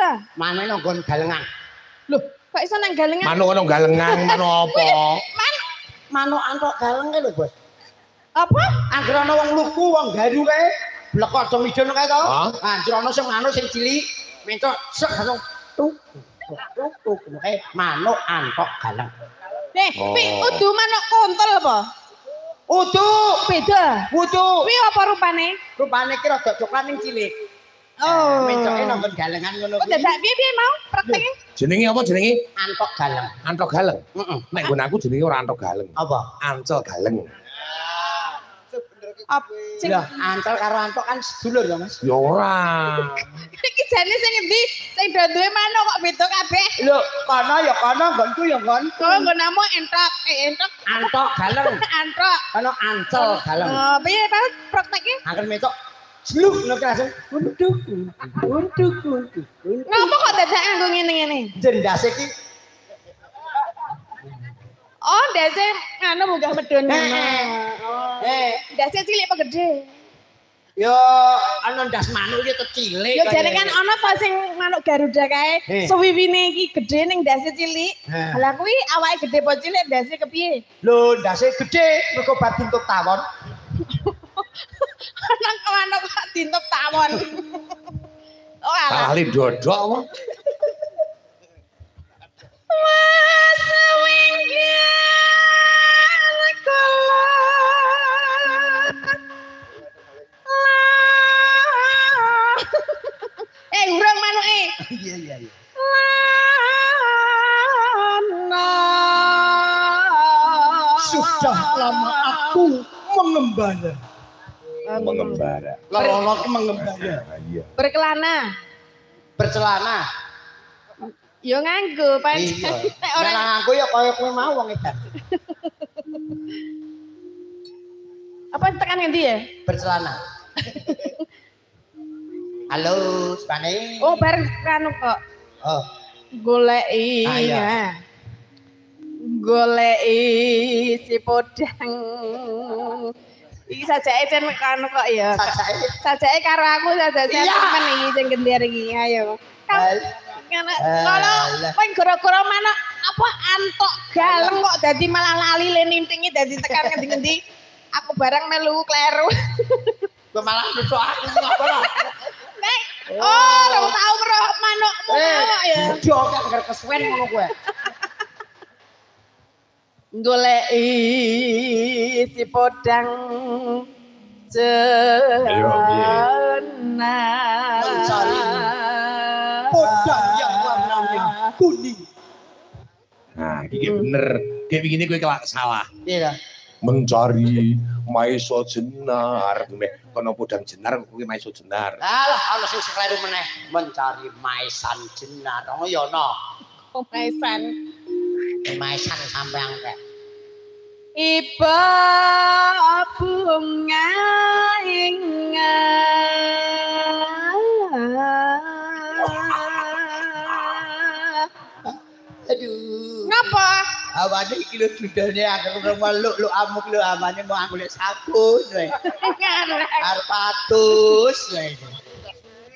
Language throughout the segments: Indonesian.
ta? Manuk nang nggon galengan. Loh, kok iso nang galengan? Manuk ono galengan, manuk apa? Manuk antuk galeng lho, Bos. Apa? Anggere ana wong luku, wong garu kae, blek aja midun kae to. Hah? Anjir ana sing manuk sing cilik, mencok sek langsung tuk tuk tuk kae manuk antuk galeng. Nih, pi udu manuk kontol apa? Udu, Beda. udu. Kuwi apa rupane? Rupane ki rada coklat ning cilik. Oh. Mencoke nang nggon galengan ngono Kok dadak piye mau prakteke? Jenenge apa jenenge? antuk galeng. Antok galeng. Heeh. Nek nggon aku jenenge ora antok galeng. Apa? Ancel galeng. Sing Lah, ancel karo antuk kan sedulur ya, Mas. Ya ora. iki jane sing endi? Sing do duwe manuk kok beda kabeh. Lho, kono ya kono, nggonku ya nggonku. Kok nggonamu entok, entok. Antuk galeng. Antok. Kono ancel galeng. Oh, piye Pak prakteke? Angger mencok sluk ngono ki langsung unduk. Ngapa kok dadak nganggo ngene-ngene? Jendase ki Oh, ndase anu munggah medun ngono. Ndase cilik apa gede? yo ana ndas manuk iki kecilik. Yo jane kan ana to sing manuk Garuda kae, suwiwine iki gede ning ndase cilik. Lah kuwi awake gede apa cilik ndase kepiye? Lho, ndase gede mergo bab tutup tawon. Nang manuk kok dintup tawon. Oh alah. Kali dodok apa? Mas winggir kala. Urang manuke. Iya iya iya. Sudah lama aku mengembara. Mengembara. Lolono ki mengembara. Iya. Berkelana. Bercelana. Yo nganggo Iya. pancen. Nek ora Ora aku ya kaya kowe mau wong edan. apa tekan ngendi ya? Bercelana. Halo, Spane. Oh, bareng kanu kok. Oh. Goleki. Ah, iya. Nah. Goleki si podang. Iki sajake jan kanu kok ya. Sajake. Sajake karo aku sajake Iya. temen iki sing gender iki. Ayo. Hal. Kalau kowe gara-gara manuk apa antok galeng kok dadi malah lali le nintingi dadi tekan ngendi-ngendi. Aku barang melu kleru. Kowe malah nutuk aku ngono. Nek, oh, ora tau weruh manukmu awak ya. Yo gak ngger kesuwen ngono kowe. Goleki si podang jena. Mencari podang yang warnanya kuning. Nah, iki bener. Kayak begini kowe kelak salah. Iya. Mencari maiso jenar. Kono podang jenar kowe maiso jenar. Alah ana sing sekleru meneh mencari maisan jenar. Oh ya ono. Pemaisan. Maisan sampean kek. Iba bunga Aduh. Ngapa? Awane iki lho dudane aku meluk lu amuk lu amane mau aku lek sabun wae. Arep atus wae.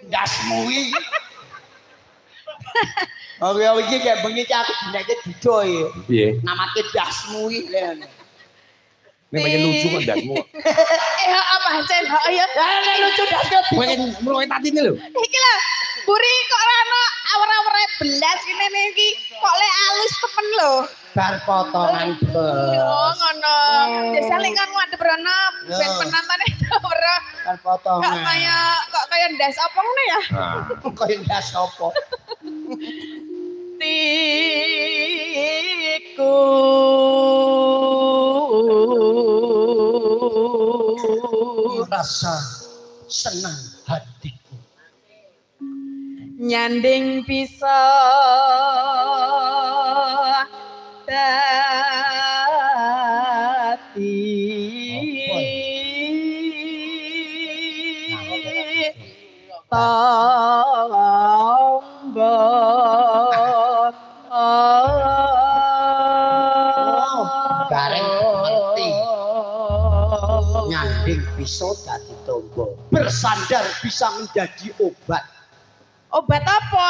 Dasmu iki. Oh ya iki kayak bengi aku dinake dido ya. Piye? Namake dasmu iki lho. Nek pengen lucu kok ndasmu. Apa Cen? Oh iya. Lah lucu dasmu. Pengen mroe tatine lho. Iki lho, buri kok ora ono awur-awure belas kene iki. Kok lek alus temen lho. Bar potongan bos. Oh ngono. Biasa lek kan ngadep rono ben penontonnya ora. Bar potongan. Kok kaya ndas apa ngono ya? Nah, Kaya ndas apa? Tiku Rasa senang hatiku. nyanding bisa dadi tangga Bareng ngerti. Nyanding bisa dadi tombo. Bersandar bisa menjadi obat. Obat apa?